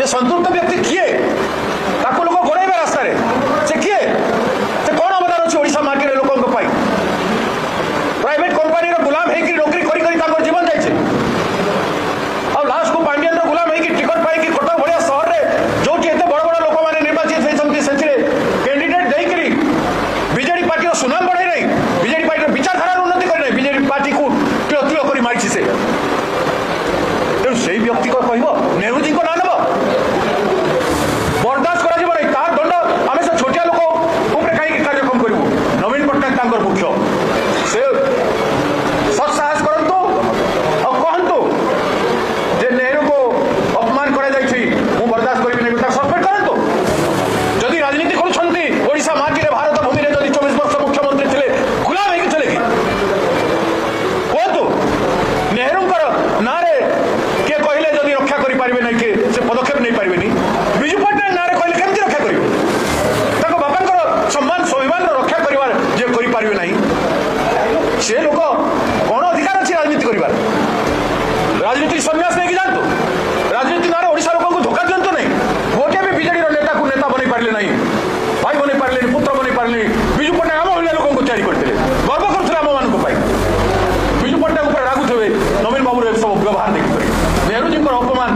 संतृप्त व्यक्ति किए ताको लोक गोड़े रास्ता से किए से कौन अवदान अच्छे ओडिशा माटी लोक प्राइवेट कंपनी गुलाम होकर नौकरी कर जीवन जाइए लास्ट को पांडियन गुलाम होकर टिकट पाई कटक भाया सहर में जो बड़ बड़ लोक मैंने निर्वाचित होती कैंडिडेट देकर बीजेडी पार्टी सुनाम बढ़े नहीं बीजेडी पार्टी विचारधारा उन्नति करे बीजेडी पार्टी को तिल तिल कर मारी से तेणु से व्यक्ति को कह नेहरू जी को ना नब बर्दाश्त कर दंड आम से छोटिया लोक कहीं कार्यक्रम करूँ नवीन पट्टनायक मुख्य से सत्साहस करतु और कहतु जे नेहरू को अपमान कर बर्दाश्त करी सस्पेंड करतु जदि राजनीति करुँचा माटी में भारत भूमि में जदि 24 वर्ष मुख्यमंत्री थे गुलाम होते कि कहतु नेहरू ना किए कहले जदि रक्षा करें ना किए से पदक्षेप नहीं पारे विजु पट्टनायक ना कहले केमती रक्षा करेंगे बापा सम्मान स्वाभिमान रक्षा करें ना से लोक कौन अधिकार अच्छी राजनीति कर राजनीति सन्यास नहीं जानतु राजनीति ना ओडिशा लोक को धोखा दिंतु नहीं गोटे भी बीजेडी नेता को नेता बन पारे ना भाई बन पारे पुत्र बन पारे विजु पट्टनायक आम भाई लोक तैयारी करते गर्व करुले आम मान विजु पट्टनायक रागुवे नवीन बाबू सब व्यवहार देखिए नेहरू जी अपमान